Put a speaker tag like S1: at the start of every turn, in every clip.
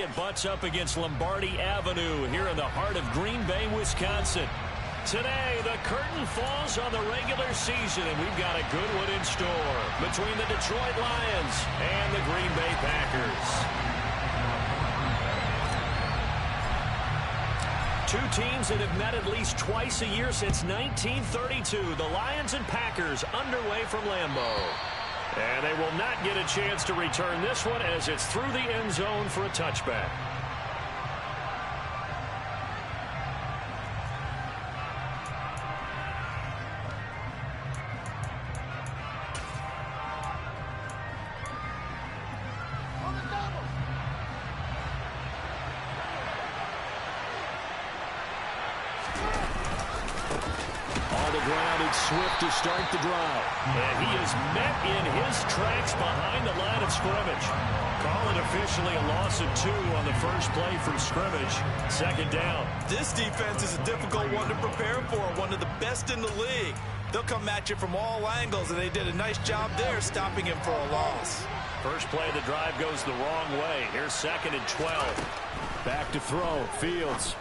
S1: it butts up against Lombardi Avenue here in the heart of Green Bay, Wisconsin. Today, the curtain falls on the regular season, and we've got a good one in store between the Detroit Lions and the Green Bay Packers. Two teams that have met at least twice a year since 1932. The Lions and Packers underway from Lambeau. And they will not get a chance to return this one as it's through the end zone for a touchback.
S2: Swift to start the drive.
S1: And he is met in his tracks behind the line of scrimmage. Call it officially a loss of 2 on the first play from scrimmage. Second down.
S3: This defense is a difficult one to prepare for, one of the best in the league. They'll come at you from all angles, and they did a nice job there stopping him for a loss.
S1: First play of the drive goes the wrong way. Here's 2nd and 12.
S2: Back to throw. Fields.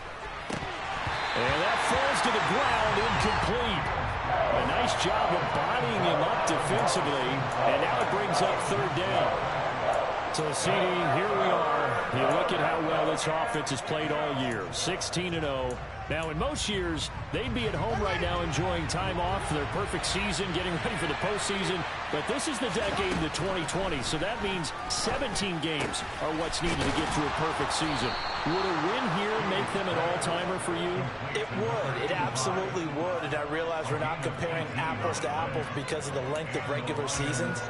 S2: And that falls to the ground, incomplete. A nice job of bodying him up defensively, and now it brings up 3rd down. So, CD, here we are. You look at how well this offense has played all year, 16-0. Now, in most years, they'd be at home right now enjoying time off for their perfect season, getting ready for the postseason. But this is the decade of the 2020, so that means 17 games are what's needed to get to a perfect season. Would a win here make them an all-timer for you?
S4: It would. It absolutely would. And I realize we're not comparing apples to apples because of the length of regular seasons.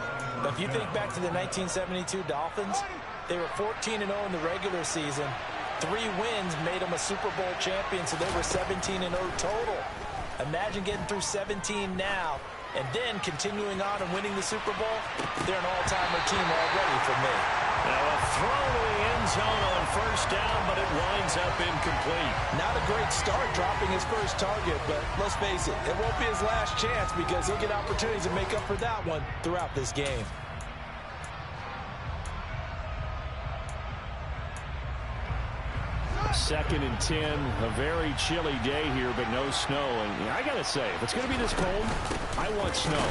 S4: But if you think back to the 1972 Dolphins, they were 14-0 in the regular season. 3 wins made them a Super Bowl champion, so they were 17-0 total. Imagine getting through 17 now and then continuing on and winning the Super Bowl. They're an all-timer team already for me.
S1: Now a throw to the end zone on first down, but it winds up incomplete.
S4: Not a great start dropping his first target, but let's face it, it won't be his last chance because he'll get opportunities to make up for that one throughout this game.
S2: Second and 10, a very chilly day here, but no snow. And I got to say, if it's going to be this cold, I want snow.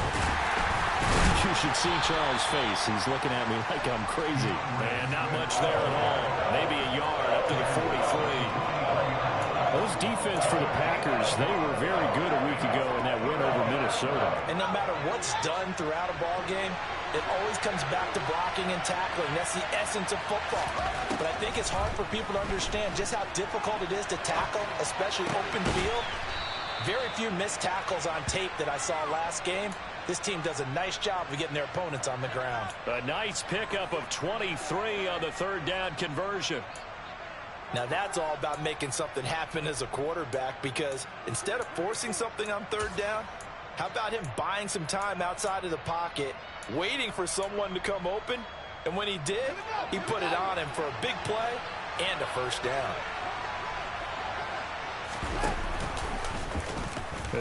S2: You should see Charles' face. He's looking at me like I'm crazy.
S1: And not much there at all. Maybe a yard up to the 43.
S2: Those defense for the Packers, they were very good a week ago in that win over Minnesota.
S4: And no matter what's done throughout a ball game, it always comes back to blocking and tackling. That's the essence of football. But I think it's hard for people to understand just how difficult it is to tackle, especially open field. Very few missed tackles on tape that I saw last game. This team does a nice job of getting their opponents on the ground.
S1: A nice pickup of 23 on the 3rd down conversion.
S4: Now that's all about making something happen as a quarterback, because instead of forcing something on 3rd down, how about him buying some time outside of the pocket, waiting for someone to come open, and when he did, he put it on him for a big play and a first down.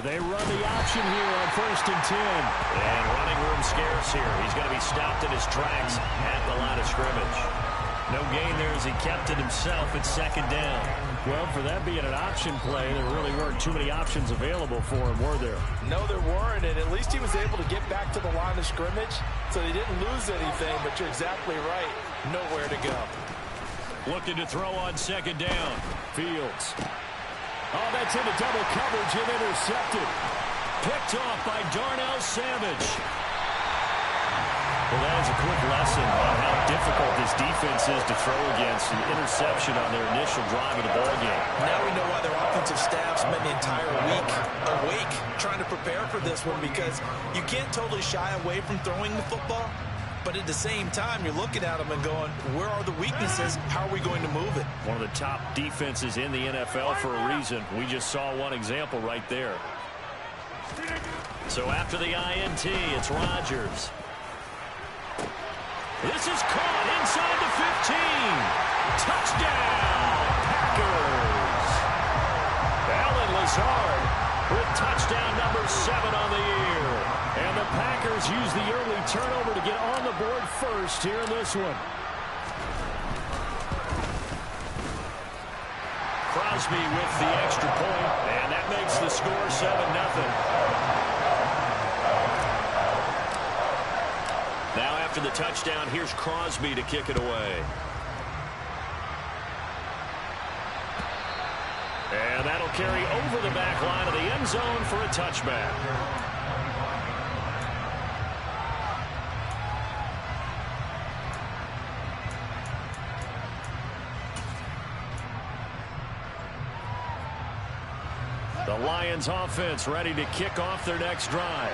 S2: They run the option here on 1st and 10.
S1: And running room scarce here. He's going to be stopped in his tracks at the line of scrimmage. No gain there as he kept it himself at 2nd down.
S2: Well, for that being an option play, there really weren't too many options available for him, were there?
S4: No, there weren't, and at least he was able to get back to the line of scrimmage, so he didn't lose anything, but you're exactly right. Nowhere to go.
S1: Looking to throw on 2nd down.
S2: Fields. Oh, that's into double coverage and intercepted.
S1: Picked off by Darnell Savage. Well, that is a quick lesson on how difficult this defense is to throw against. An interception on their initial drive of the ballgame.
S4: Now we know why their offensive staff spent the entire week awake trying to prepare for this one, because you can't totally shy away from throwing the football. But at the same time, you're looking at them and going, where are the weaknesses? How are we going to move it?
S1: One of the top defenses in the NFL for a reason. We just saw one example right there. So after the INT, it's Rodgers. This is caught inside the 15. Touchdown, Packers. Allen Lazard with touchdown number 7 on the year. And the Packers use the early turnover to get on the board first here in this one. Crosby with the extra point, and that makes the score 7-0. Now after the touchdown, here's Crosby to kick it away. And that'll carry over the back line of the end zone for a touchback. The Lions offense ready to kick off their next drive.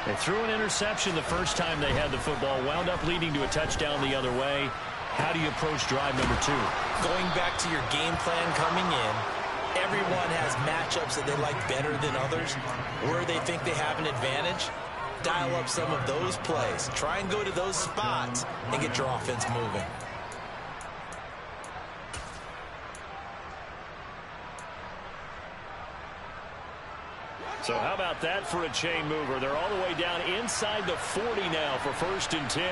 S1: They threw an interception the first time they had the football, wound up leading to a touchdown the other way. How do you approach drive number 2?
S4: Going back to your game plan coming in, everyone has matchups that they like better than others. Where they think they have an advantage, dial up some of those plays. Try and go to those spots and get your offense moving.
S1: So how about that for a chain mover? They're all the way down inside the 40 now for 1st and 10.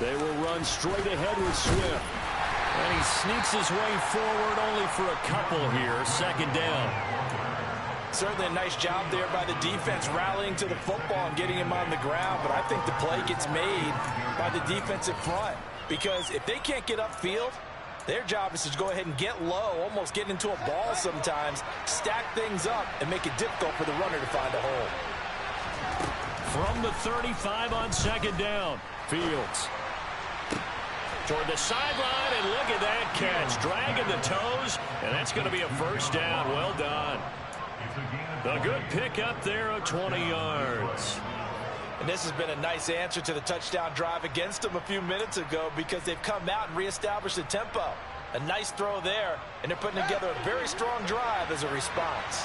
S1: They will run straight ahead with Swift. And he sneaks his way forward only for a couple here. 2nd down.
S4: Certainly a nice job there by the defense rallying to the football and getting him on the ground. But I think the play gets made by the defensive front. Because if they can't get upfield, their job is to go ahead and get low, almost get into a ball sometimes, stack things up, and make it difficult for the runner to find a hole.
S1: From the 35 on 2nd down, Fields. Toward the sideline, and look at that catch. Dragging the toes, and that's going to be a 1st down. Well done. A good pickup there of 20 yards.
S4: And this has been a nice answer to the touchdown drive against them a few minutes ago because they've come out and reestablished the tempo. A nice throw there, and they're putting together a very strong drive as a response.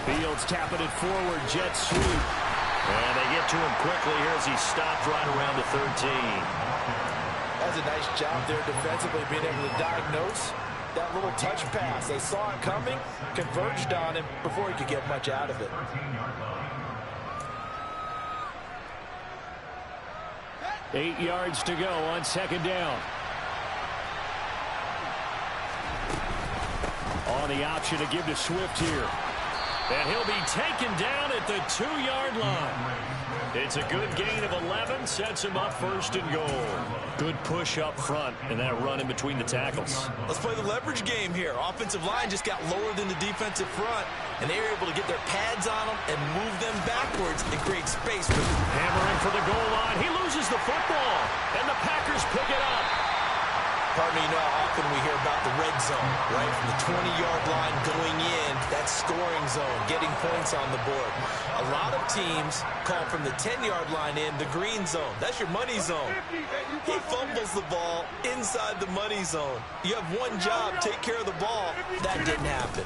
S1: Fields tapping it forward, jet sweep. And they get to him quickly here as he stopped right around the 13.
S4: That's a nice job there defensively, being able to diagnose that little touch pass. They saw it coming, converged on him before he could get much out of it.
S1: Eight yards to go on 2nd down. On the option to give to Swift here. And he'll be taken down at the 2-yard line. It's a good gain of 11, sets him up 1st and goal. Good push up front and that run in between the tackles.
S3: Let's play the leverage game here. Offensive line just got lower than the defensive front, and they were able to get their pads on them and move them backwards and create space for them.
S1: Hammering for the goal line. He loses the football, and the Packers pick it up.
S4: Pardon me, you know how often we hear about the red zone, right? From the 20-yard line going in, that scoring zone, getting points on the board. A lot of teams call from the 10-yard line in the green zone. That's your money zone. He fumbles the ball inside the money zone. You have one job, take care of the ball. That didn't happen.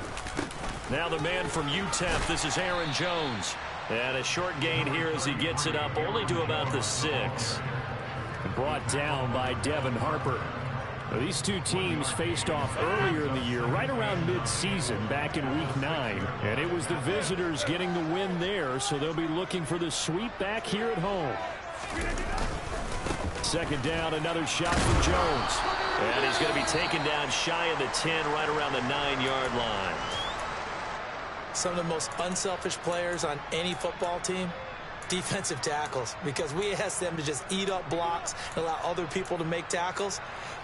S1: Now the man from UTEP, this is Aaron Jones. And a short gain here as he gets it up only to about the 6. Brought down by Devin Harper. These two teams faced off earlier in the year, right around mid-season, back in Week 9. And it was the visitors getting the win there, so they'll be looking for the sweep back here at home. 2nd down, another shot from Jones. And he's going to be taken down shy of the 10, right around the 9-yard line.
S4: Some of the most unselfish players on any football team, defensive tackles, because we ask them to just eat up blocks and allow other people to make tackles.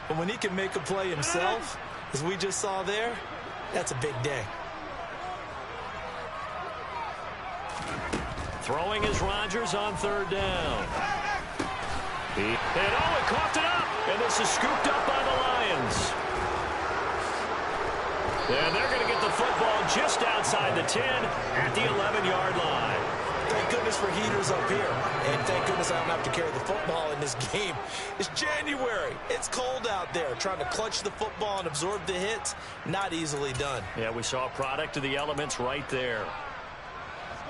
S4: But when he can make a play himself, as we just saw there, that's a big day.
S1: Throwing is Rodgers on 3rd down. And it coughed it up. And this is scooped up by the Lions. And they're going to get the football just outside the 10 at the 11-yard line.
S4: Thank goodness for heaters up here. And thank goodness I don't have to carry the football in this game. It's January. It's cold out there. Trying to clutch the football and absorb the hits, not easily done.
S1: Yeah, we saw a product of the elements right there.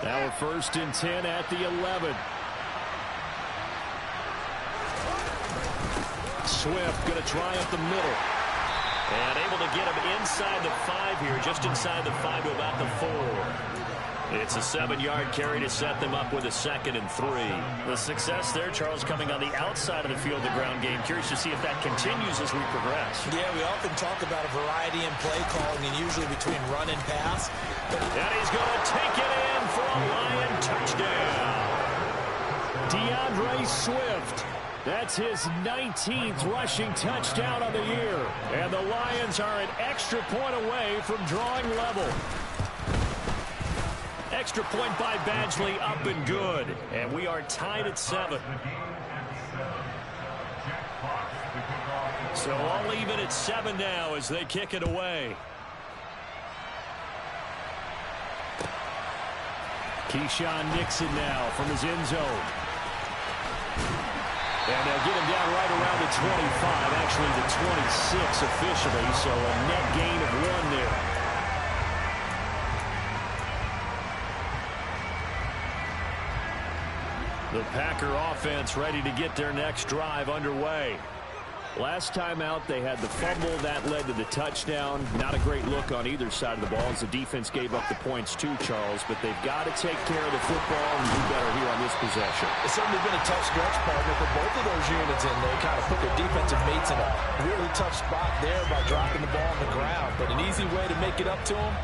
S1: Now we're 1st and 10 at the 11. Swift going to try up the middle. And able to get him inside the 5 here, just inside the 5 to about the 4. It's a 7-yard carry to set them up with a 2nd and 3.
S2: The success there, Charles, coming on the outside of the field, the ground game. Curious to see if that continues as we progress.
S4: Yeah, we often talk about a variety in play calling, and usually between run and pass.
S1: And he's going to take it in for a Lion touchdown.
S2: DeAndre Swift. That's his 19th rushing touchdown of the year.
S1: And the Lions are an extra point away from drawing level. Extra point by Badgley, up and good. And we are tied at 7. So all even at 7 now as they kick it away.
S2: Keyshawn Nixon now from his end zone.
S1: And they'll get him down right around the 25, actually the 26 officially, so a net gain of 1 there. The Packer offense ready to get their next drive underway. Last time out, they had the fumble. That led to the touchdown. Not a great look on either side of the ball as the defense gave up the points too, Charles. But they've got to take care of the football and do better here on this possession.
S4: It's certainly been a tough stretch, partner, for both of those units, and they kind of put their defensive mates in a really tough spot there by dropping the ball on the ground. But an easy way to make it up to them,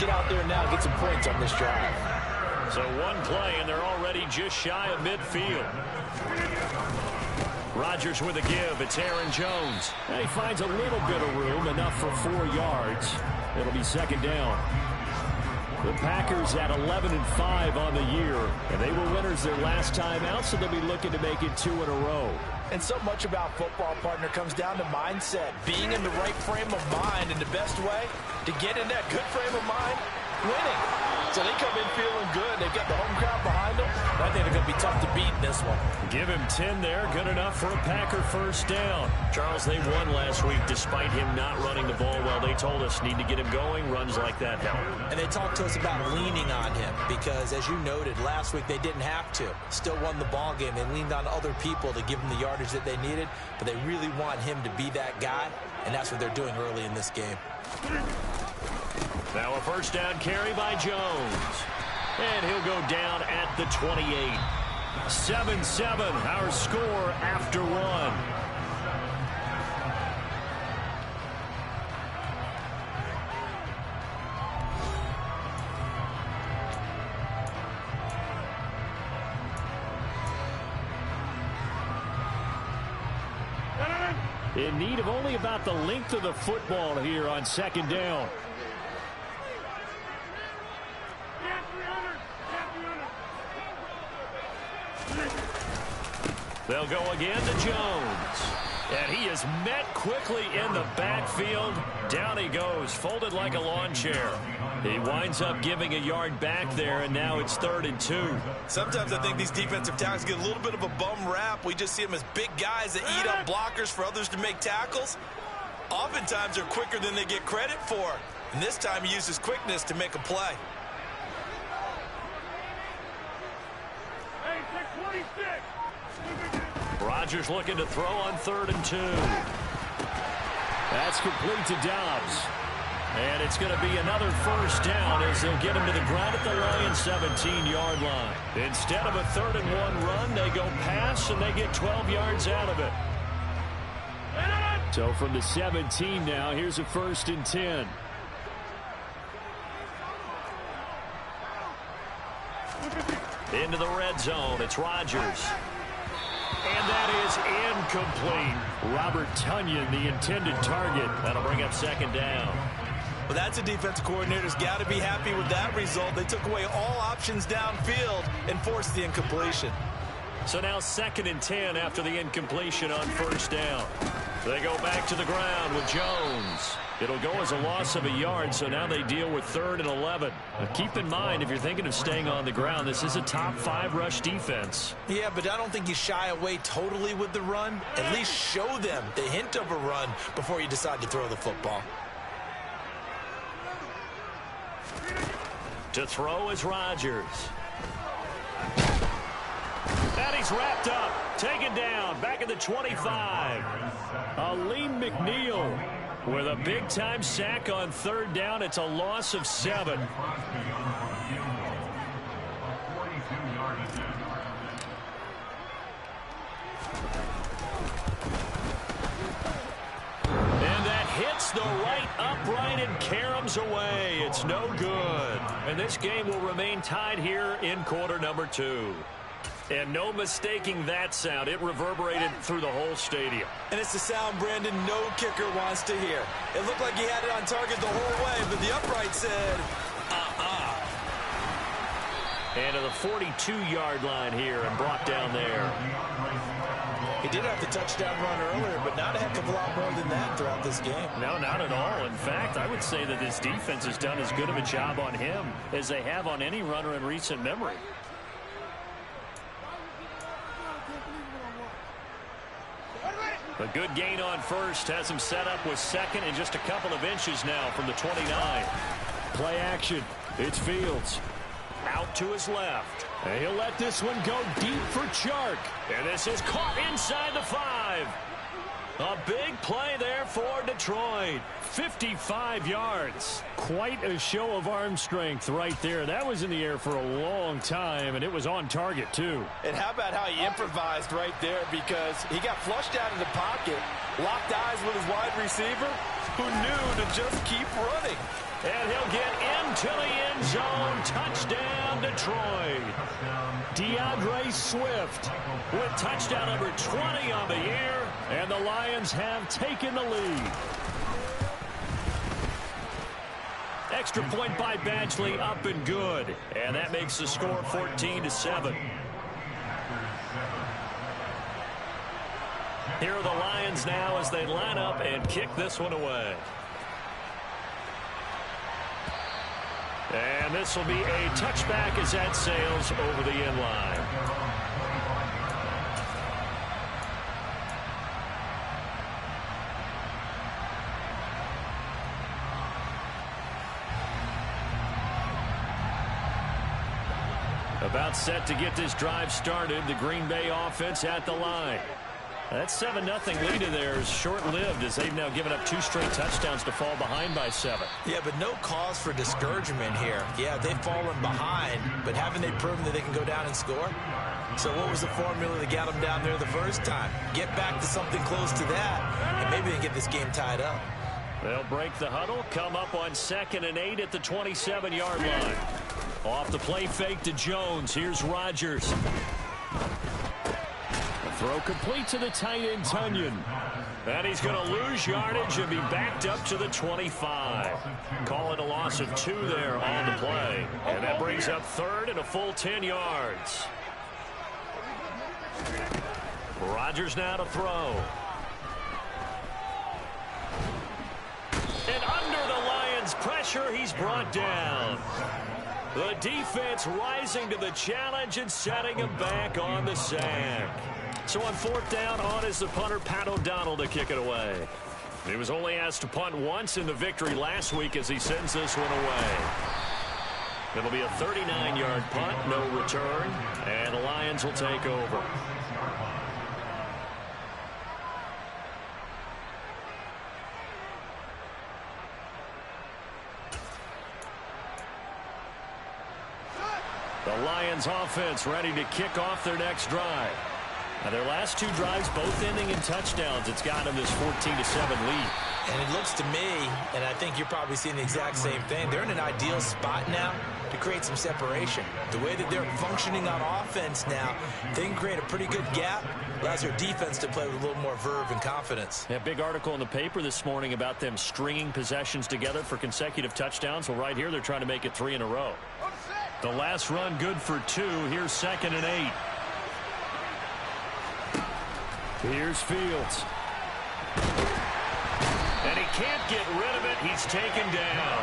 S4: get out there now and get some points on this drive.
S1: So one play, and they're already just shy of midfield. Rodgers with a give. It's Aaron Jones.
S2: And he finds a little bit of room, enough for 4 yards. It'll be 2nd down. The Packers at 11-5 on the year, and they were winners their last time out, so they'll be looking to make it 2 in a row.
S4: And so much about football, partner, comes down to mindset. Being in the right frame of mind, and the best way to get in that good frame of mind, winning. So they come in feeling good. They've got the home crowd behind them. I think they're going to be tough to beat in this one.
S1: Give him 10 there. Good enough for a Packer first down. Charles, they won last week despite him not running the ball well. They told us need to get him going. Runs like that help.
S4: And they talked to us about leaning on him because, as you noted, last week they didn't have to. Still won the ball game. They leaned on other people to give them the yardage that they needed, but they really want him to be that guy, and that's what they're doing early in this game.
S1: Now a first down carry by Jones. And he'll go down at the 28. 7-7, our score after 1.
S2: In need of only about the length of the football here on 2nd down.
S1: They'll go again to Jones. And he is met quickly in the backfield. Down he goes, folded like a lawn chair. He winds up giving a yard back there, and now it's 3rd and 2.
S3: Sometimes I think these defensive tackles get a little bit of a bum rap. We just see them as big guys that eat up blockers for others to make tackles. Oftentimes they're quicker than they get credit for. And this time he uses quickness to make a play.
S1: Rodgers looking to throw on 3rd and 2.
S2: That's complete to Dobbs.
S1: And it's going to be another first down as they'll get him to the ground at the Lions' 17-yard line. Instead of a 3rd and 1 run, they go pass, and they get 12 yards out of it.
S2: So from the 17 now, here's a 1st and 10.
S1: Into the red zone, it's Rodgers. And that is incomplete.
S2: Robert Tonyan, the intended target.
S1: That'll bring up 2nd down.
S3: Well, that's a defensive coordinator's got to be happy with that result. They took away all options downfield and forced the incompletion.
S1: So now 2nd and 10 after the incompletion on 1st down. They go back to the ground with Jones. It'll go as a loss of a yard, so now they deal with 3rd and 11. Now keep in mind, if you're thinking of staying on the ground, this is a top 5 rush defense.
S4: Yeah, but I don't think you shy away totally with the run. At least show them the hint of a run before you decide to throw the football.
S1: To throw is Rodgers. And he's wrapped up, taken down, back at the 25.
S2: Aleem McNeil
S1: with a big-time sack on 3rd down. It's a loss of 7. caroms away. It's no good. And this game will remain tied here in quarter number 2. And no mistaking that sound. It reverberated through the whole stadium.
S3: And it's the sound, Brandon, no kicker wants to hear. It looked like he had it on target the whole way, but the upright said,
S1: And to the 42-yard line here and brought down there.
S4: He did have the touchdown run earlier, but not a heck of a lot more than that throughout this game.
S1: No, not at all. In fact, I would say that this defense has done as good of a job on him as they have on any runner in recent memory. A good gain on first has him set up with second and just a couple of inches now from the 29.
S2: Play action. It's Fields.
S1: Out to his left.
S2: And he'll let this one go deep for Chark.
S1: And this is caught inside the 5. A big play there for Detroit. 55 yards.
S2: Quite a show of arm strength right there. That was in the air for a long time, and it was on target, too.
S4: And how about how he improvised right there, because he got flushed out of the pocket, locked eyes with his wide receiver, who knew to just keep running.
S1: And he'll get into the end zone. Touchdown, Detroit.
S2: DeAndre Swift
S1: With touchdown number 20 on the year.
S2: And the Lions have taken the lead.
S1: Extra point by Badgley, up and good. And that makes the score 14-7. Here are the Lions now as they line up and kick this one away. And this will be a touchback as that sails over the end line. About set to get this drive started. The Green Bay offense at the line. That 7-0 lead of theirs is short-lived as they've now given up 2 straight touchdowns to fall behind by 7.
S4: Yeah, but no cause for discouragement here. Yeah, they've fallen behind, but haven't they proven that they can go down and score? So what was the formula that got them down there the first time? Get back to something close to that, and maybe they get this game tied up.
S1: They'll break the huddle, come up on 2nd and 8 at the 27-yard line. Off the play fake to Jones. Here's Rodgers.
S2: Throw complete to the tight end, Tunyon.
S1: And he's going to lose yardage and be backed up to the 25. Call it a loss of 2 there on the play. And that brings up 3rd and a full 10 yards. Rodgers now to throw. And under the Lions' pressure, he's brought down. The defense rising to the challenge and setting him back on the sack. So on 4th down, on is the punter, Pat O'Donnell, to kick it away. He was only asked to punt once in the victory last week as he sends this one away. It'll be a 39-yard punt, no return, and the Lions will take over. The Lions offense ready to kick off their next drive. Now their last 2 drives both ending in touchdowns. It's got them this 14-7 lead.
S4: And it looks to me, and I think you're probably seeing the exact same thing, they're in an ideal spot now to create some separation. The way that they're functioning on offense now, they can create a pretty good gap. Allows their defense to play with a little more verve and confidence.
S1: Yeah, big article in the paper this morning about them stringing possessions together for consecutive touchdowns. Well, right here they're trying to make it 3 in a row. The last run good for 2. Here's 2nd and 8.
S2: Here's Fields.
S1: And he can't get rid of it. He's taken down.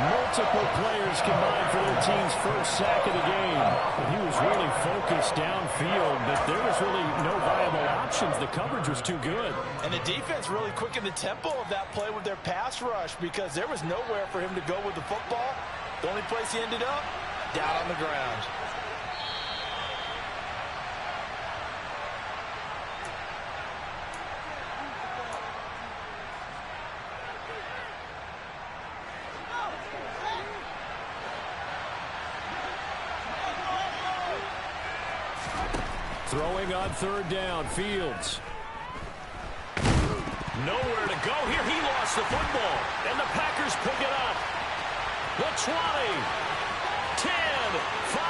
S2: Multiple players combined for their team's first sack of the game. He was really focused downfield, but there was really no viable options. The coverage was too good.
S4: And the defense really quickened the tempo of that play with their pass rush, because there was nowhere for him to go with the football. The only place he ended up, down on the ground. Throwing on 3rd down, Fields.
S1: Nowhere to go here. He lost the football. And the Packers pick it up. The 20, 10, 5,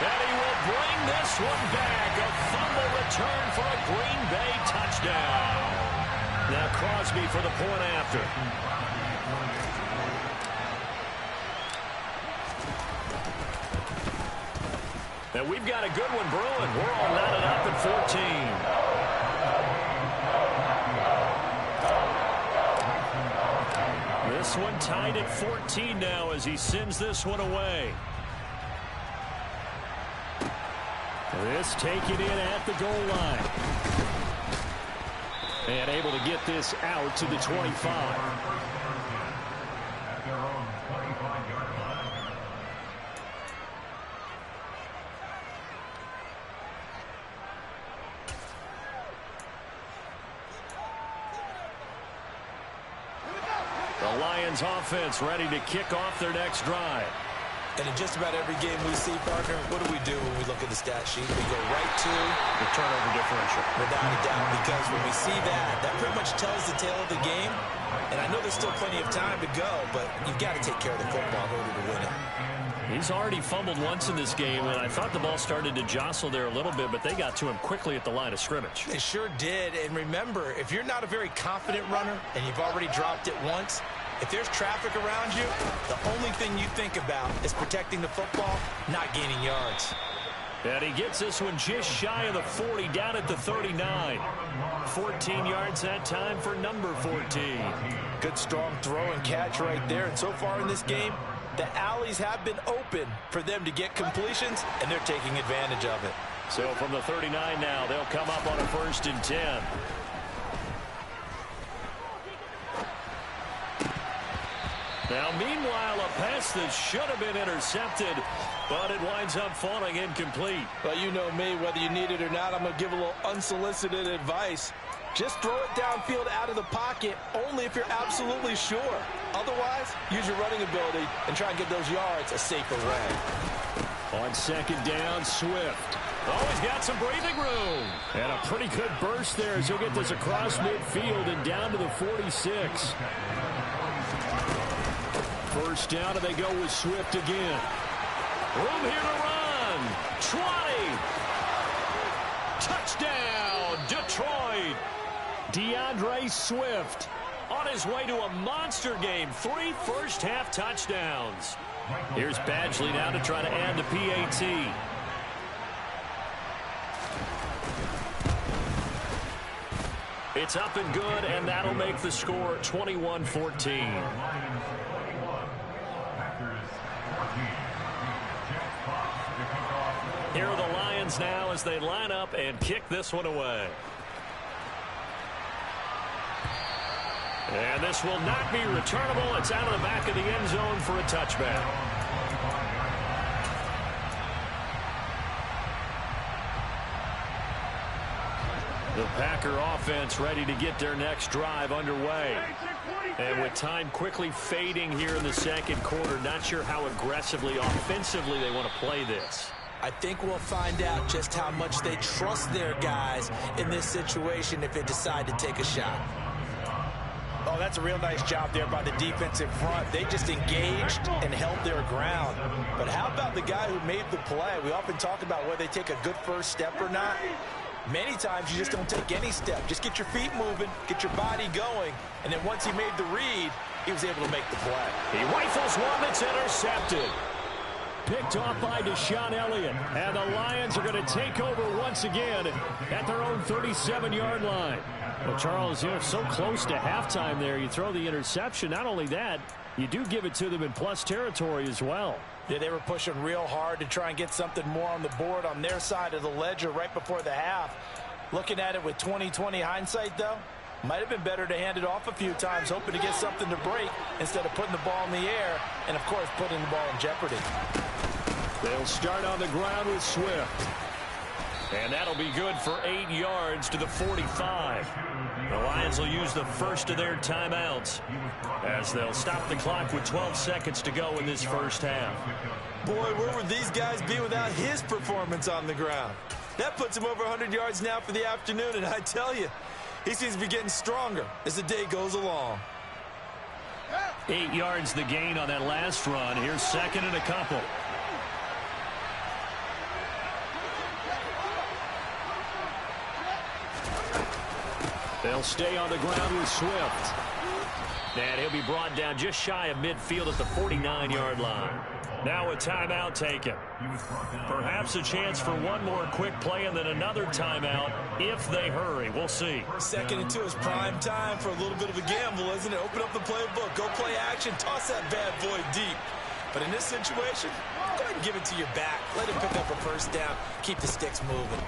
S1: and he will bring this one back. A fumble return for a Green Bay touchdown. Now Crosby for the point after. And we've got a good one brewing. We're all knotted up at 14. This one tied at 14 now as he sends this one away. This taken in at the goal line. And able to get this out to the 25. The Lions offense ready to kick off their next drive.
S4: And in just about every game we see, partner, what do we do when we look at the stat sheet? We go right to
S1: the turnover differential.
S4: Without a doubt, because when we see that, that pretty much tells the tale of the game. And I know there's still plenty of time to go, but you've got to take care of the football in order to win it.
S1: He's already fumbled once in this game, and I thought the ball started to jostle there a little bit, but they got to him quickly at the line of scrimmage.
S4: They sure did. And remember, if you're not a very confident runner and you've already dropped it once, if there's traffic around you, the only thing you think about is protecting the football, not gaining yards.
S1: And he gets this one just shy of the 40, down at the 39. 14 yards that time for number 14.
S4: Good strong throw and catch right there. And so far in this game, the alleys have been open for them to get completions, and they're taking advantage of it.
S1: So from the 39 now, they'll come up on a 1st and 10. Now, meanwhile, a pass that should have been intercepted, but it winds up falling incomplete.
S4: Well, you know me, whether you need it or not, I'm going to give a little unsolicited advice. Just throw it downfield out of the pocket only if you're absolutely sure. Otherwise, use your running ability and try and get those yards a safer way.
S1: On 2nd down, Swift. Oh, he's got some breathing room. And a pretty good burst there as he'll get this across midfield and down to the 46. First down, and they go with Swift again. Room here to run. 20. Touchdown, Detroit. DeAndre Swift on his way to a monster game. 3 first-half touchdowns. Here's Badgley now to try to add the PAT. It's up and good, and that'll make the score 21-14. Here are the Lions now as they line up and kick this one away. And this will not be returnable. It's out of the back of the end zone for a touchback. The Packer offense ready to get their next drive underway. And with time quickly fading here in the 2nd quarter, not sure how aggressively, offensively they want to play this.
S4: I think we'll find out just how much they trust their guys in this situation if they decide to take a shot. Oh, that's a real nice job there by the defensive front. They just engaged and held their ground. But how about the guy who made the play? We often talk about whether they take a good first step or not. Many times you just don't take any step. Just get your feet moving, get your body going, and then once he made the read, he was able to make the play.
S1: He rifles one that's intercepted. Picked off by Deshaun Elliott. And the Lions are going to take over once again at their own 37-yard line. Well, Charles, you're so close to halftime there. You throw the interception. Not only that, you do give it to them in plus territory as well.
S4: Yeah, they were pushing real hard to try and get something more on the board on their side of the ledger right before the half. Looking at it with 20/20 hindsight, though, might have been better to hand it off a few times, hoping to get something to break instead of putting the ball in the air and, of course, putting the ball in jeopardy.
S1: They'll start on the ground with Swift. And that'll be good for 8 yards to the 45. The Lions will use the first of their timeouts as they'll stop the clock with 12 seconds to go in this first half.
S3: Boy, where would these guys be without his performance on the ground? That puts him over 100 yards now for the afternoon, and I tell you, He seems to be getting stronger as the day goes along.
S1: 8 yards the gain on that last run. Here's second and a couple. They'll stay on the ground with Swift. And he'll be brought down just shy of midfield at the 49-yard line. Now a timeout taken. Perhaps a chance for one more quick play and then another timeout if they hurry. We'll see.
S3: 2nd and 2 is prime time for a little bit of a gamble, isn't it? Open up the playbook, go play action, toss that bad boy deep. But in this situation, go ahead and give it to your back. Let him pick up a first down. Keep the sticks moving.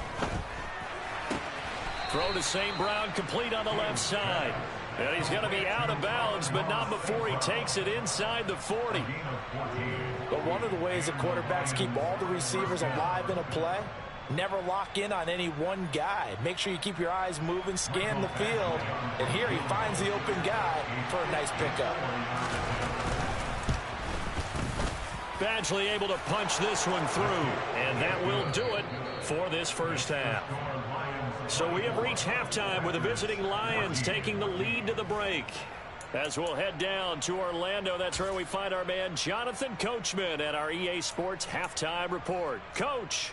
S1: Throw to St. Brown, complete on the left side. And he's going to be out of bounds, but not before he takes it inside the 40.
S4: But one of the ways that quarterbacks keep all the receivers alive in a play, never lock in on any one guy. Make sure you keep your eyes moving, scan the field. And here he finds the open guy for a nice pickup.
S1: Badgley able to punch this one through, and that will do it for this first half. So we have reached halftime with the visiting Lions taking the lead to the break. As we'll head down to Orlando, that's where we find our man Jonathan Coachman at our EA Sports Halftime Report. Coach!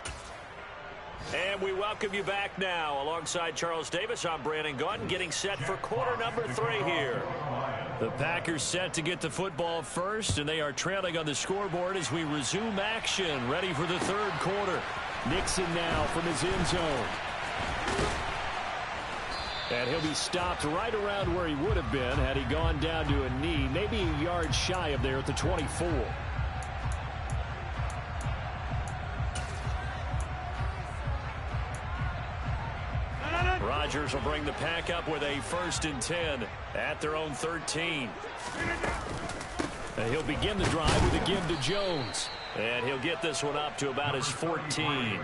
S1: And we welcome you back now. Alongside Charles Davis, I'm Brandon Gaudin, getting set for quarter number 3 here. The Packers set to get the football first, and they are trailing on the scoreboard as we resume action, ready for the third quarter. Nixon now from his end zone. And he'll be stopped right around where he would have been had he gone down to a knee, maybe a yard shy of there at the 24. Rodgers will bring the pack up with a 1st and 10 at their own 13. And he'll begin the drive with a give to Jones. And he'll get this one up to about his 14.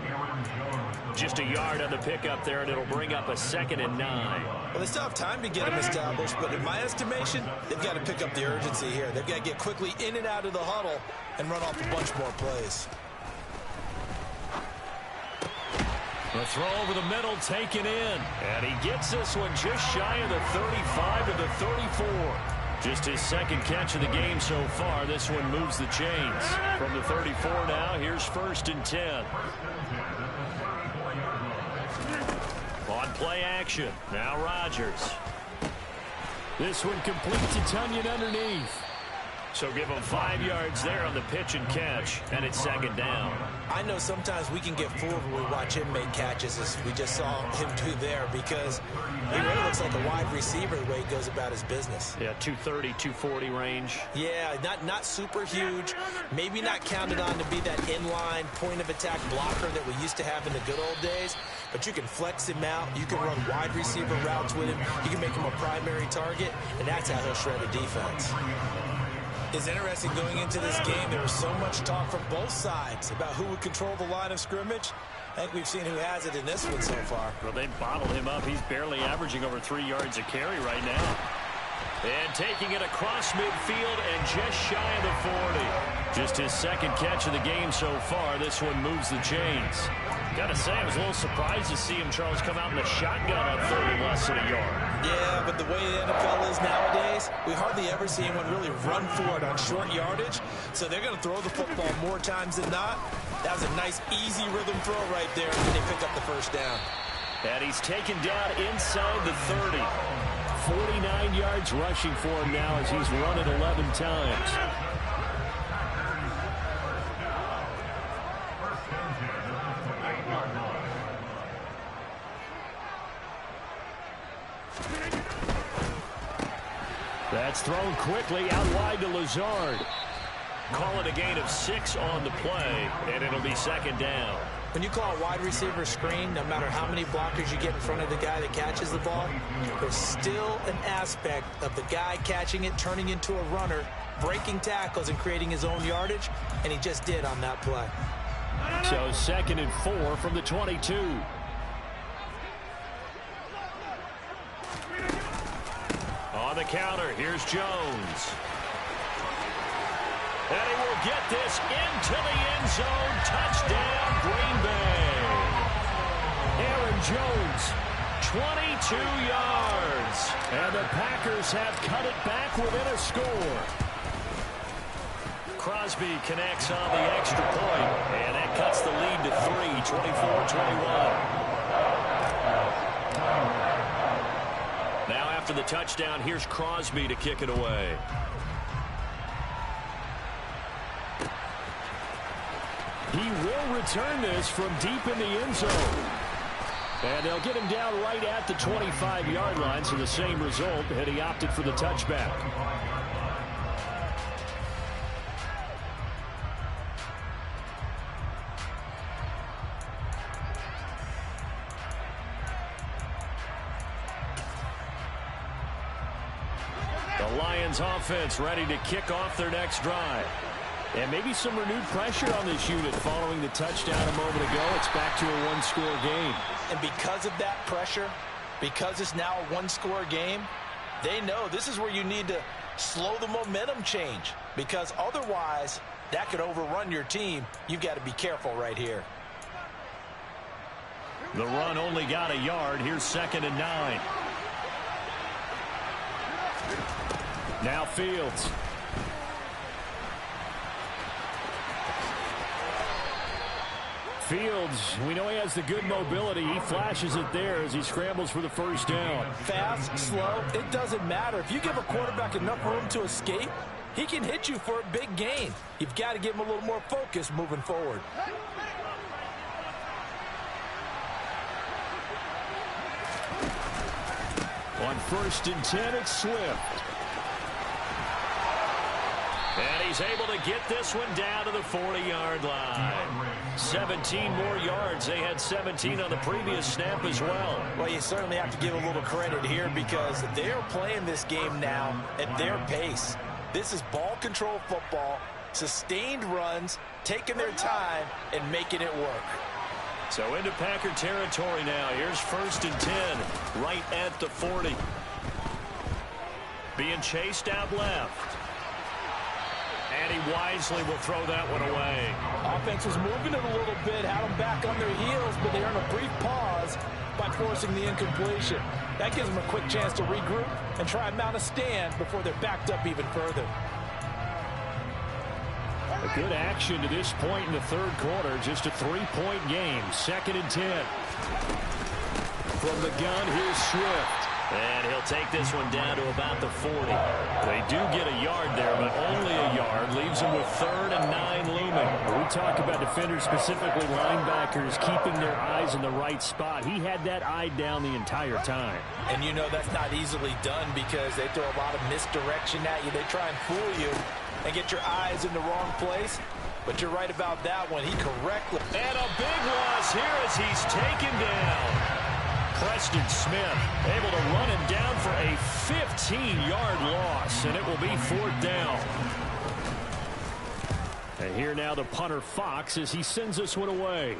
S1: Just a yard on the pickup there, and it'll bring up a 2nd and 9.
S3: Well, they still have time to get him established, but in my estimation, they've got to pick up the urgency here. They've got to get quickly in and out of the huddle and run off a bunch more plays.
S1: The throw over the middle taken in. And he gets this one just shy of the 35 to the 34. Just his 2nd catch of the game so far. This one moves the chains. From the 34 now, here's 1st and 10. On play action. Now Rodgers. This one complete to Tunyon underneath. So give him 5 yards there on the pitch and catch, and it's 2nd down.
S4: I know sometimes we can get fooled when we watch him make catches, as we just saw him do there, because he really looks like a wide receiver the way he goes about his business.
S1: Yeah, 230, 240 range.
S4: Yeah, not super huge. Maybe not counted on to be that inline point-of-attack blocker that we used to have in the good old days, but you can flex him out. You can run wide receiver routes with him. You can make him a primary target, and that's how he'll shred a defense. It's interesting going into this game. There was so much talk from both sides about who would control the line of scrimmage. I think we've seen who has it in this one so far.
S1: Well, they bottled him up. He's barely averaging over 3 yards a carry right now. And taking it across midfield and just shy of the 40. Just his 2nd catch of the game so far. This one moves the chains. Got to say, I was a little surprised to see him, Charles, come out in the shotgun on 30 less than a yard.
S4: Yeah, but the way the NFL is nowadays, we hardly ever see anyone really run for it on short yardage. So they're going to throw the football more times than not. That was a nice, easy rhythm throw right there, and they pick up the 1st down.
S1: And he's taken down inside the 30. 49 yards rushing for him now as he's run it 11 times. That's thrown quickly out wide to Lazard. Call it a gain of 6 on the play, and it'll be 2nd down.
S4: When you call a wide receiver screen, no matter how many blockers you get in front of the guy that catches the ball, there's still an aspect of the guy catching it, turning into a runner, breaking tackles and creating his own yardage, and he just did on that play.
S1: So 2nd and 4 from the 22. On the counter, here's Jones. And he will get this into the end zone. Touchdown, Green Bay. Aaron Jones 22 yards.
S2: And the Packers have cut it back within a score.
S1: Crosby connects on the extra point, and that cuts the lead to 3, 24-21. Now after the touchdown, here's Crosby to kick it away.
S2: He will return this from deep in the end zone. And they'll get him down right at the 25-yard line, so the same result, and he opted for the touchback.
S1: The Lions offense ready to kick off their next drive.
S2: And maybe some renewed pressure on this unit following the touchdown a moment ago. It's back to a one-score game.
S4: And because of that pressure, because it's now a one-score game, they know this is where you need to slow the momentum change, because otherwise that could overrun your team. You've got to be careful right here.
S1: The run only got a yard. Here's 2nd and 9.
S2: Now Fields. Fields, we know he has the good mobility. He flashes it there as he scrambles for the first down.
S4: Fast, slow, it doesn't matter. If you give a quarterback enough room to escape, he can hit you for a big gain. You've got to give him a little more focus moving forward.
S2: On 1st and 10, it's Swift.
S1: And he's able to get this one down to the 40-yard line. 17 more yards. They had 17 on the previous snap as well.
S4: Well, you certainly have to give a little credit here, because they're playing this game now at their pace. This is ball control football, sustained runs, taking their time, and making it work.
S1: So into Packer territory now. Here's 1st and 10, right at the 40. Being chased out left. And he wisely will throw that one away.
S4: Offense was moving it a little bit, had them back on their heels, but they earn a brief pause by forcing the incompletion. That gives them a quick chance to regroup and try and mount a stand before they're backed up even further.
S2: A good action to this point in the third quarter. Just a 3-point game. 2nd and 10. From the gun, here's Swift.
S1: And he'll take this one down to about the 40. They do get a yard there, but only a yard. Leaves them with 3rd and 9 looming.
S2: When we talk about defenders, specifically linebackers, keeping their eyes in the right spot. He had that eye down the entire time.
S4: And you know that's not easily done, because they throw a lot of misdirection at you. They try and fool you and get your eyes in the wrong place. But you're right about that one. He correctly.
S1: And a big loss here as he's taken down. Preston Smith able to run him down for a 15-yard loss, and it will be 4th down.
S2: And here now the punter Fox as he sends this one away.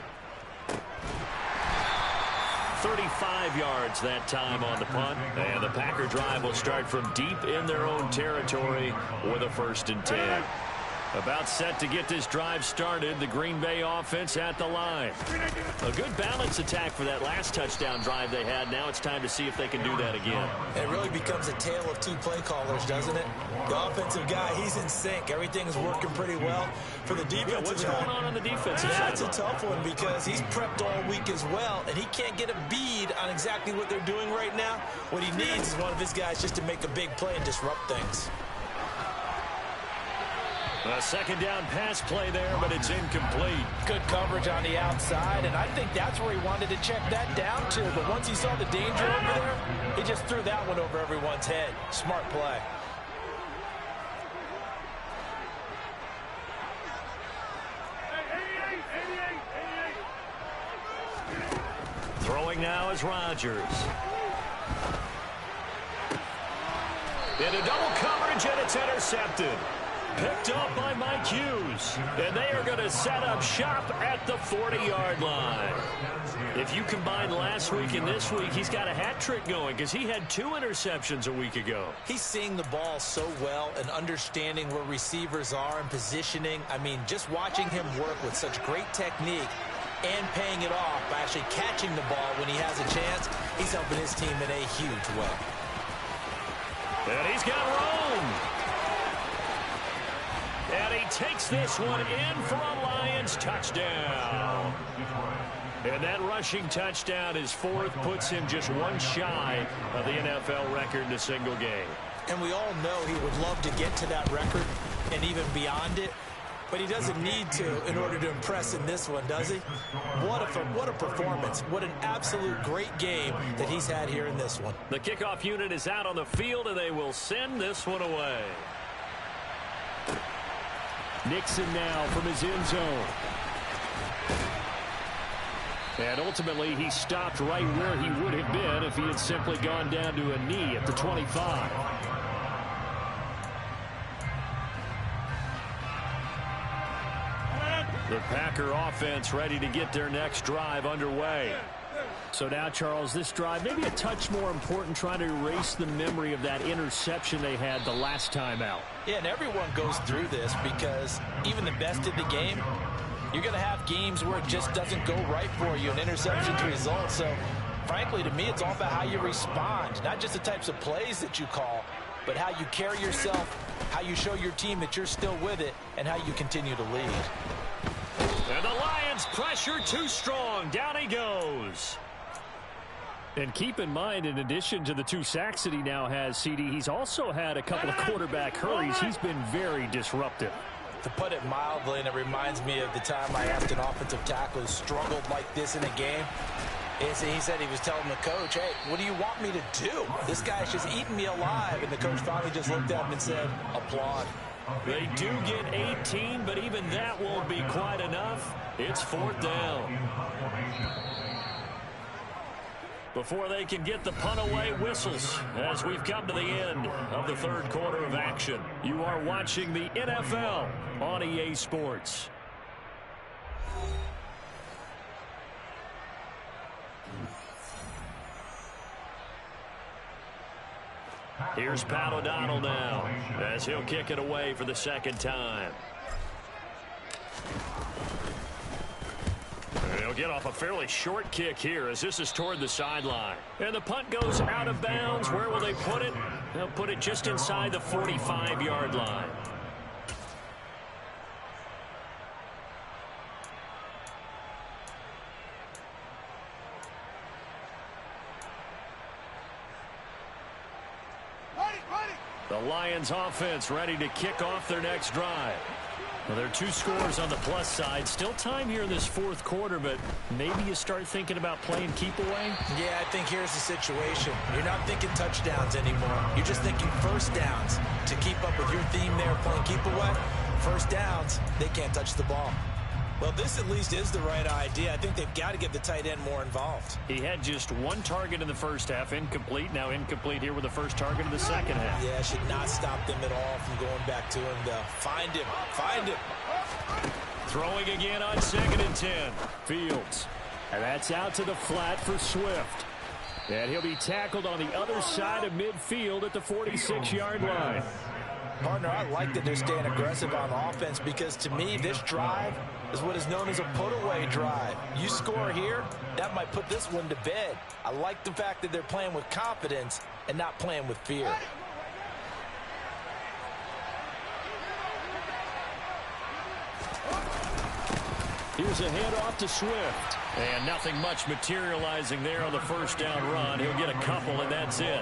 S1: 35 yards that time on the punt, and the Packer drive will start from deep in their own territory with a 1st and 10. About set to get this drive started, the Green Bay offense at the line. A good balance attack for that last touchdown drive they had. Now it's time to see if they can do that again.
S4: It really becomes a tale of two play callers, doesn't it? The offensive guy, he's in sync. Everything's working pretty well. For the defensive
S1: what's
S4: guy,
S1: going on the defensive side?
S4: That's a tough one, because he's prepped all week as well, and he can't get a bead on exactly what they're doing right now. What he needs is one of his guys just to make a big play and disrupt things.
S1: A 2nd down pass play there, but it's incomplete.
S4: Good coverage on the outside, and I think that's where he wanted to check that down to. But once he saw the danger over there, he just threw that one over everyone's head. Smart play.
S1: Throwing now is Rodgers. Into double coverage, and it's intercepted. Picked up by Mike Hughes. And they are going to set up shop at the 40-yard line. If you combine last week and this week, he's got a hat trick going, because he had 2 interceptions a week ago.
S4: He's seeing the ball so well and understanding where receivers are and positioning. I mean, just watching him work with such great technique and paying it off by actually catching the ball when he has a chance. He's helping his team in a huge way.
S1: And he's got room. And he takes this one in for a Lions touchdown. And that rushing touchdown, his fourth, puts him just one shy of the NFL record in a single game.
S4: And we all know he would love to get to that record and even beyond it. But he doesn't need to in order to impress in this one, does he? What a performance. What an absolute great game that he's had here in this one.
S1: The kickoff unit is out on the field, and they will send this one away.
S2: Nixon now from his end zone. And ultimately, he stopped right where he would have been if he had simply gone down to a knee at the 25.
S1: The Packer offense ready to get their next drive underway.
S2: So now, Charles, this drive maybe a touch more important, trying to erase the memory of that interception they had the last time out.
S4: Yeah, and everyone goes through this because even the best in the game, you're going to have games where it just doesn't go right for you, and interceptions result. So, frankly, to me, it's all about how you respond, not just the types of plays that you call, but how you carry yourself, how you show your team that you're still with it, and how you continue to lead.
S1: And the Lions pressure too strong. Down he goes.
S2: And keep in mind, in addition to the 2 sacks that he now has, CD, he's also had a couple of quarterback hurries. He's been very disruptive.
S4: To put it mildly, and it reminds me of the time I asked an offensive tackle who struggled like this in a game. He said he was telling the coach, hey, what do you want me to do? This guy's just eating me alive. And the coach finally just looked at him and said, applaud.
S1: They do get 18, but even that won't be quite enough. It's 4th down. Before they can get the punt away, whistles as we've come to the end of the third quarter of action. You are watching the NFL on EA Sports. Here's Pat O'Donnell now as he'll kick it away for the second time. He'll get off a fairly short kick here as this is toward the sideline. And the punt goes out of bounds. Where will they put it? They'll put it just inside the 45-yard line. The Lions offense ready to kick off their next drive. Well, there are 2 scores on the plus side. Still time here in this 4th quarter, but maybe you start thinking about playing keep away?
S4: Yeah, I think here's the situation. You're not thinking touchdowns anymore. You're just thinking first downs. To keep up with your theme there, playing keep away, first downs, they can't touch the ball. Well, this at least is the right idea. I think they've got to get the tight end more involved.
S1: He had just 1 target in the first half, incomplete. Now incomplete here with the first target of the second half.
S4: Yeah, should not stop them at all from going back to him, though. Find him. Find him.
S1: Throwing again on 2nd and 10.
S2: Fields. And that's out to the flat for Swift. And he'll be tackled on the other side of midfield at the 46-yard line.
S4: Partner, I like that they're staying aggressive on offense because, to me, this drive is what is known as a put-away drive. You score here, that might put this one to bed. I like the fact that they're playing with confidence and not playing with fear.
S2: Here's a handoff to Swift.
S1: And nothing much materializing there on the first down run. He'll get a couple, and that's it.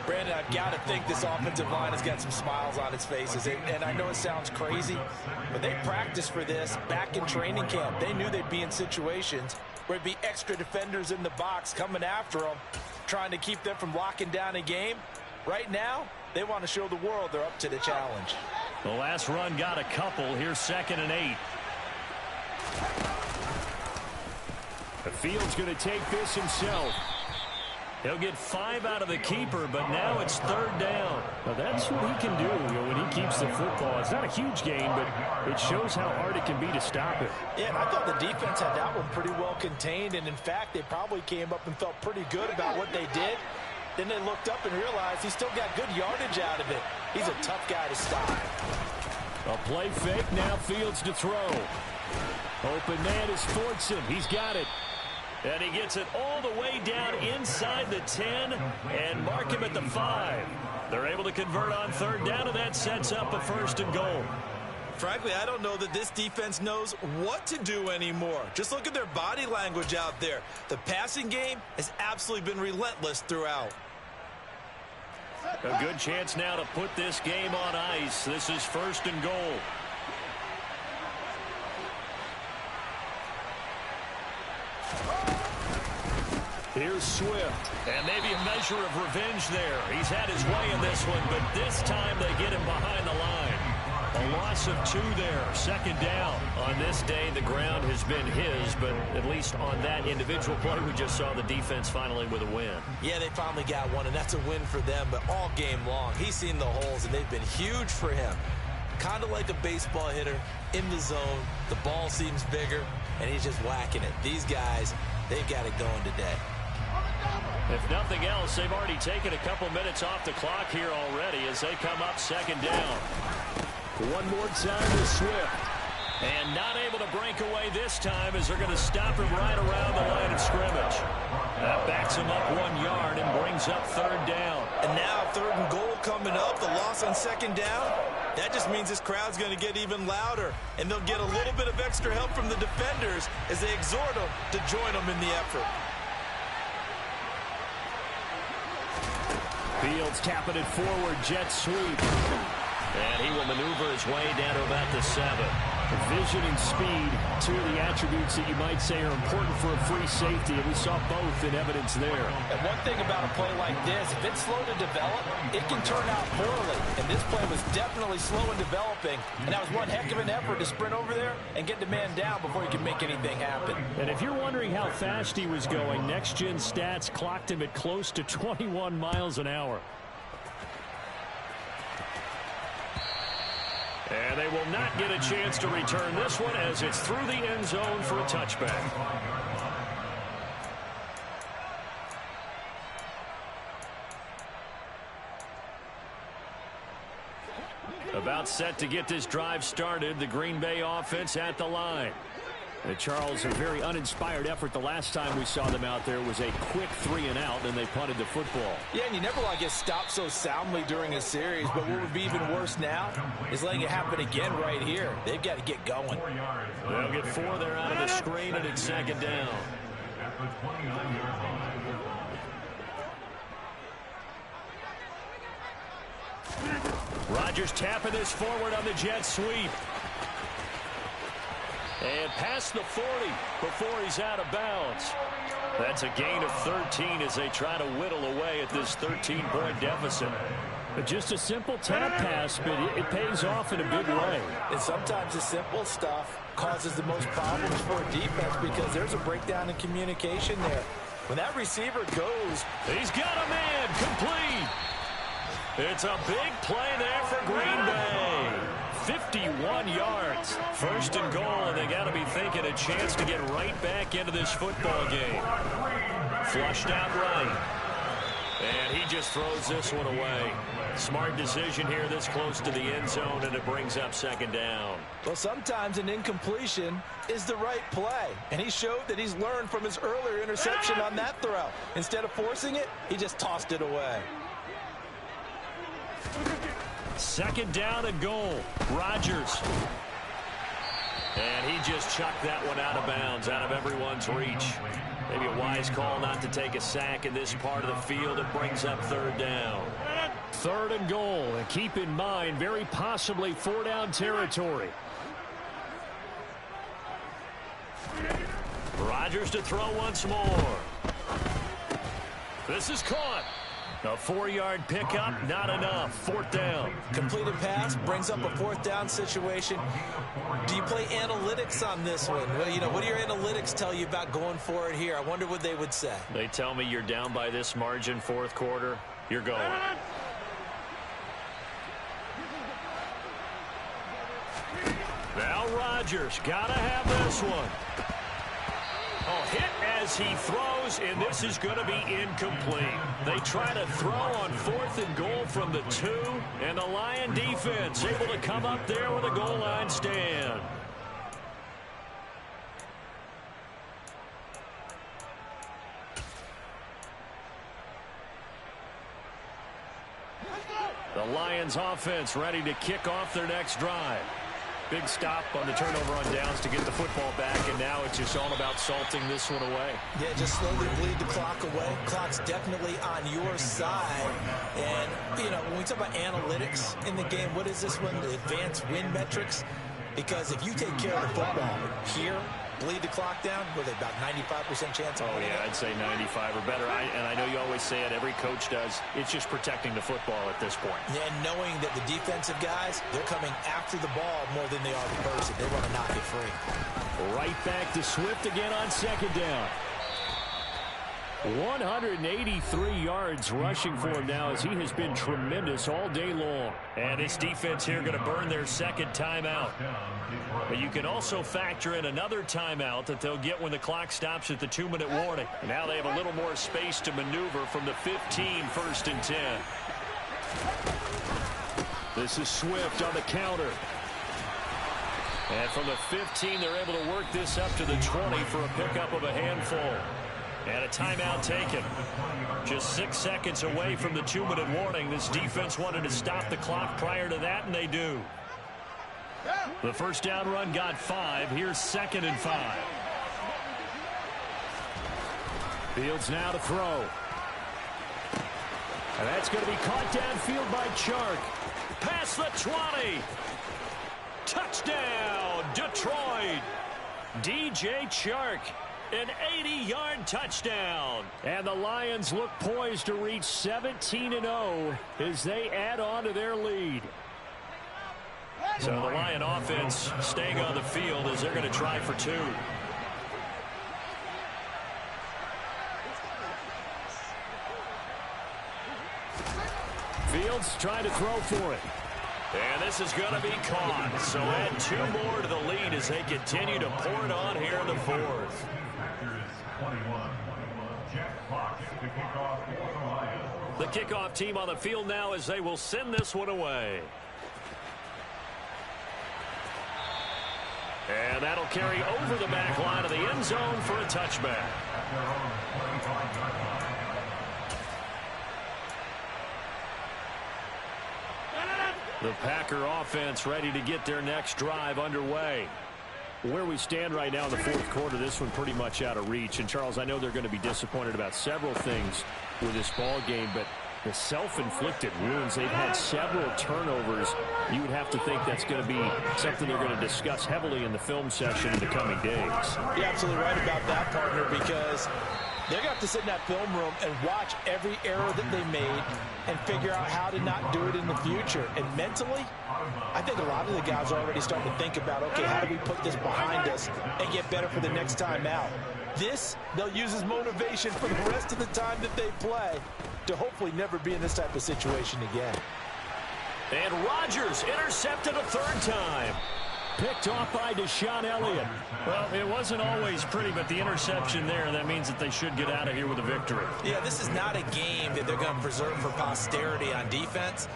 S4: Brandon, I've got to think this offensive line has got some smiles on its faces. And I know it sounds crazy, but they practiced for this back in training camp. They knew they'd be in situations where it'd be extra defenders in the box coming after them, trying to keep them from locking down a game. Right now, they want to show the world they're up to the challenge.
S1: The last run got a couple. Here's 2nd and 8.
S2: The Field's going to take this himself.
S1: He'll get 5 out of the keeper, but now it's 3rd down.
S2: Now that's what he can do, when he keeps the football. It's not a huge gain, but it shows how hard it can be to stop it.
S4: Yeah, and I thought the defense had that one pretty well contained, and in fact, they probably came up and felt pretty good about what they did. Then they looked up and realized he still got good yardage out of it. He's a tough guy to stop.
S2: A play fake, now Fields to throw. Open man is Fortson. He's got it.
S1: And he gets it all the way down inside the 10 and mark him at the 5. They're able to convert on third down, and that sets up a 1st and goal.
S3: Frankly, I don't know that this defense knows what to do anymore. Just look at their body language out there. The passing game has absolutely been relentless throughout.
S1: A good chance now to put this game on ice. This is 1st and goal.
S2: Here's Swift.
S1: And maybe a measure of revenge there. He's had his way in this one, but this time they get him behind the line. A loss of 2 there, 2nd down. On this day, the ground has been his, but at least on that individual play, we just saw the defense finally with a win.
S3: Yeah, they finally got one, and that's a win for them, but all game long, he's seen the holes, and they've been huge for him. Kind of like a baseball hitter in the zone. The ball seems bigger, and he's just whacking it. These guys, they've got it going today.
S1: If nothing else, they've already taken a couple minutes off the clock here already as they come up 2nd down.
S2: One more time to Swift.
S1: And not able to break away this time as they're going to stop him right around the line of scrimmage. That backs him up 1 yard and brings up 3rd down.
S3: And now 3rd and goal coming up, the loss on 2nd down. That just means this crowd's going to get even louder, and they'll get a little bit of extra help from the defenders as they exhort them to join them in the effort.
S2: Fields tapping it forward, jet sweep.
S1: And he will maneuver his way down to about the 7.
S2: Vision and speed, 2 of the attributes that you might say are important for a free safety, and we saw both in evidence there.
S4: And one thing about a play like this, if it's slow to develop, it can turn out poorly. And this play was definitely slow in developing, and that was one heck of an effort to sprint over there and get the man down before he could make anything happen.
S2: And if you're wondering how fast he was going, next-gen stats clocked him at close to 21 miles an hour.
S1: And they will not get a chance to return this one as it's through the end zone for a touchback. About set to get this drive started, the Green Bay offense at the line.
S2: Charles, a very uninspired effort the last time we saw them out there. It was a quick 3 and out, and they punted the football.
S4: Yeah, and you never want to get stopped so soundly during a series, but what would be even worse now is letting it happen again right here. They've got to get going.
S1: They'll get 4 there out of the screen, and it's 2nd down. Rodgers tapping this forward on the jet sweep. And past the 40 before he's out of bounds. That's a gain of 13 as they try to whittle away at this 13-point deficit.
S2: But just a simple tap pass, but it pays off in a big way.
S4: And sometimes the simple stuff causes the most problems for a defense because there's a breakdown in communication there. When that receiver goes,
S1: he's got a man complete. It's a big play there for Green Bay. 51 yards. 1st and goal, and they got to be thinking a chance to get right back into this football game. Flushed out right. And he just throws this one away. Smart decision here this close to the end zone, and it brings up 2nd down.
S4: Well, sometimes an incompletion is the right play, and he showed that he's learned from his earlier interception on that throw. Instead of forcing it, he just tossed it away.
S1: 2nd down and goal. Rodgers. And he just chucked that one out of bounds, out of everyone's reach. Maybe a wise call not to take a sack in this part of the field. It brings up 3rd down.
S2: 3rd and goal. And keep in mind, very possibly 4-down territory.
S1: Rodgers to throw once more. This is caught. A 4-yard pickup, not enough. 4th down.
S3: Completed pass brings up a 4th down situation. Do you play analytics on this one? Well, you know, what do your analytics tell you about going for it here? I wonder what they would say.
S1: They tell me you're down by this margin 4th quarter. You're going. Now Rodgers gotta have this one. Oh, hit as he throws, and this is going to be incomplete. They try to throw on 4th and goal from the 2, and the Lion defense able to come up there with a goal line stand. The Lions offense ready to kick off their next drive. Big stop on the turnover on downs to get the football back, and now it's just all about salting this one away.
S4: Yeah, just slowly bleed the clock away. Clock's definitely on your side. And, you know, when we talk about analytics in the game, what is this one? The advanced win metrics? Because if you take care of the football here, bleed the clock down, with about 95% chance of winning.
S1: Yeah, I'd say 95 or better. And I know you always say it, every coach does. It's just protecting the football at this point.
S4: Yeah, and knowing that the defensive guys, they're coming after the ball more than they are the person. They want to knock it free.
S1: Right back to Swift again on second down. 183 yards rushing for him now as he has been tremendous all day long. And this defense here going to burn their second timeout. But you can also factor in another timeout that they'll get when the clock stops at the 2-minute warning. And now they have a little more space to maneuver from the 15, 1st and 10. This is Swift on the counter. And from the 15, they're able to work this up to the 20 for a pickup of a handful. And a timeout taken. Just 6 seconds away from the 2-minute warning. This defense wanted to stop the clock prior to that, and they do. The first down run got 5. Here's 2nd and 5. Fields now to throw. And that's going to be caught downfield by Chark. Past the 20. Touchdown, Detroit. DJ Chark. An 80-yard touchdown. And the Lions look poised to reach 17-0 as they add on to their lead. So the Lion offense staying on the field as they're going to try for 2. Fields trying to throw for it. And this is going to be caught. So add 2 more to the lead as they continue to pour it on here in the 4th. The kickoff team on the field now as they will send this one away. And that'll carry over the back line of the end zone for a touchback. The Packer offense ready to get their next drive underway. Where we stand right now in the 4th quarter, this one pretty much out of reach. And, Charles, I know they're going to be disappointed about several things with this ball game, but the self-inflicted wounds, they've had several turnovers. You would have to think that's going to be something they're going to discuss heavily in the film session in the coming days.
S4: You're absolutely right about that, partner, because they're going to have to sit in that film room and watch every error that they made and figure out how to not do it in the future. And mentally, I think a lot of the guys are already starting to think about, okay, how do we put this behind us and get better for the next time out? This, they'll use as motivation for the rest of the time that they play to hopefully never be in this type of situation again.
S1: And Rodgers intercepted a 3rd time. Picked off by Deshaun Elliott. Well, it wasn't always pretty, but the interception there, that means that they should get out of here with a victory.
S4: Yeah, this is not a game that they're going to preserve for posterity on defense,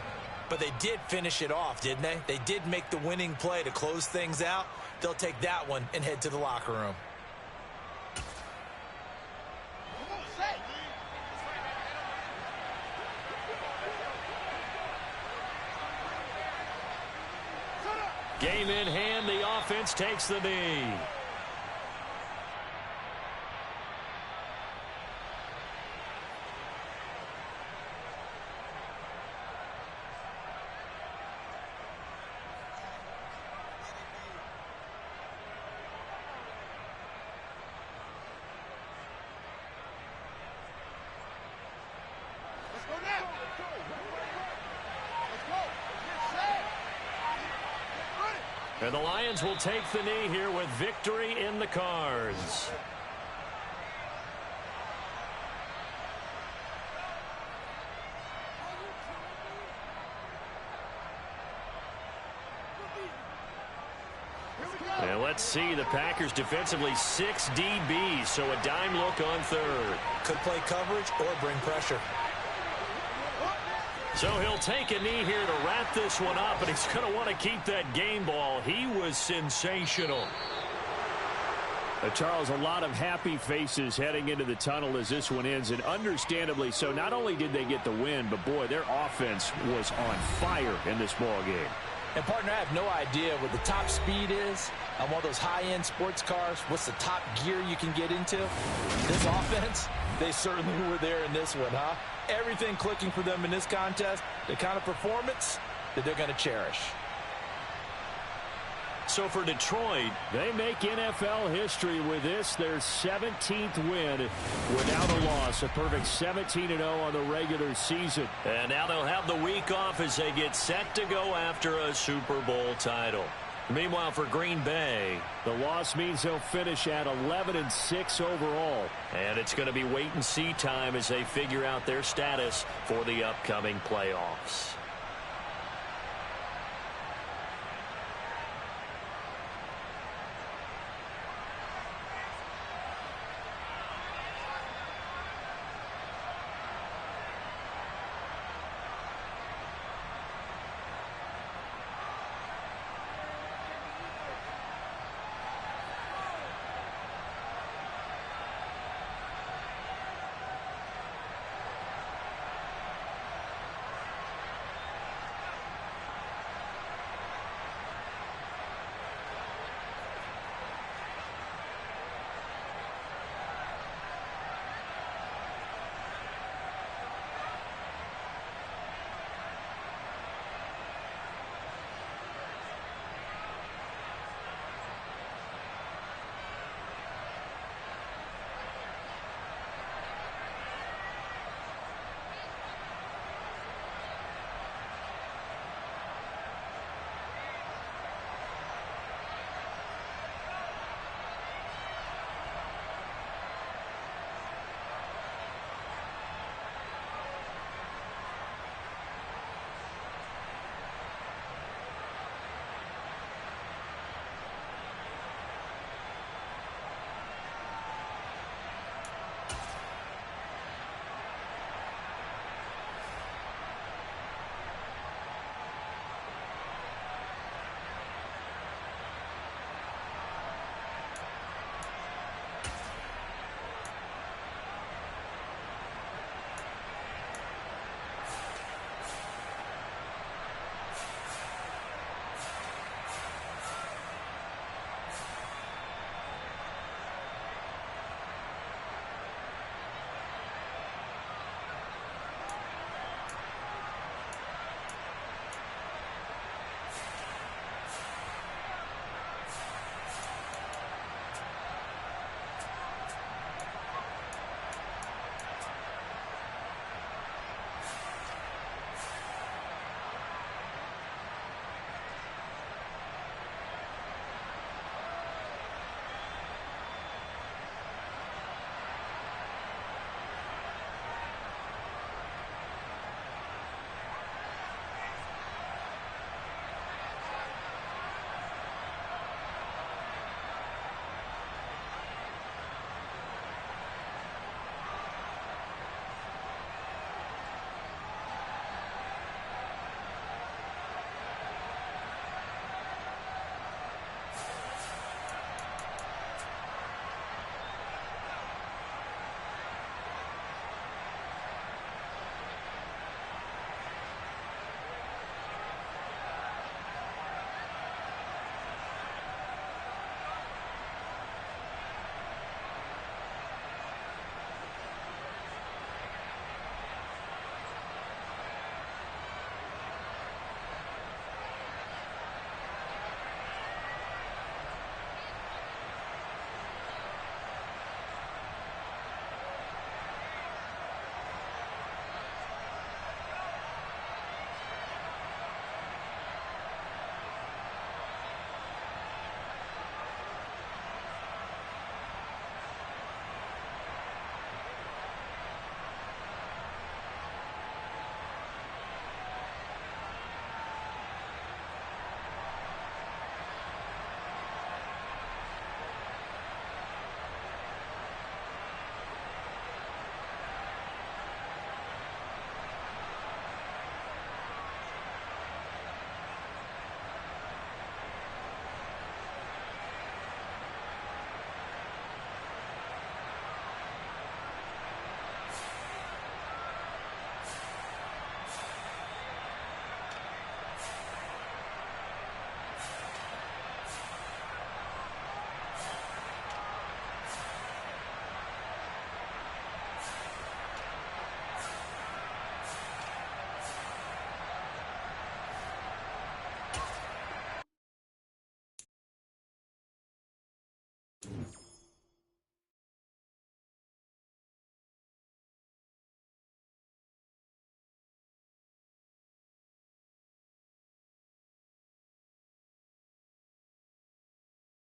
S4: but they did finish it off, didn't they? They did make the winning play to close things out. They'll take that one and head to the locker room.
S1: Game in hand, the offense takes the knee. And the Lions will take the knee here with victory in the cards. And let's see, the Packers defensively 6 DBs, so a dime look on 3rd.
S4: Could play coverage or bring pressure.
S1: So he'll take a knee here to wrap this one up, and he's going to want to keep that game ball. He was sensational.
S2: Charles, a lot of happy faces heading into the tunnel as this one ends, and understandably so. Not only did they get the win, but, boy, their offense was on fire in this ball game.
S4: And, partner, I have no idea what the top speed is on one of those high-end sports cars. What's the top gear you can get into? This offense, they certainly were there in this one, huh? Everything clicking for them in this contest, the kind of performance that they're going to cherish.
S1: So for Detroit,
S2: they make NFL history with this, their 17th win without a loss. A perfect 17-0 on the regular season.
S1: And now they'll have the week off as they get set to go after a Super Bowl title. Meanwhile, for Green Bay,
S2: the loss means they'll finish at 11-6 overall.
S1: And it's going to be wait-and-see time as they figure out their status for the upcoming playoffs.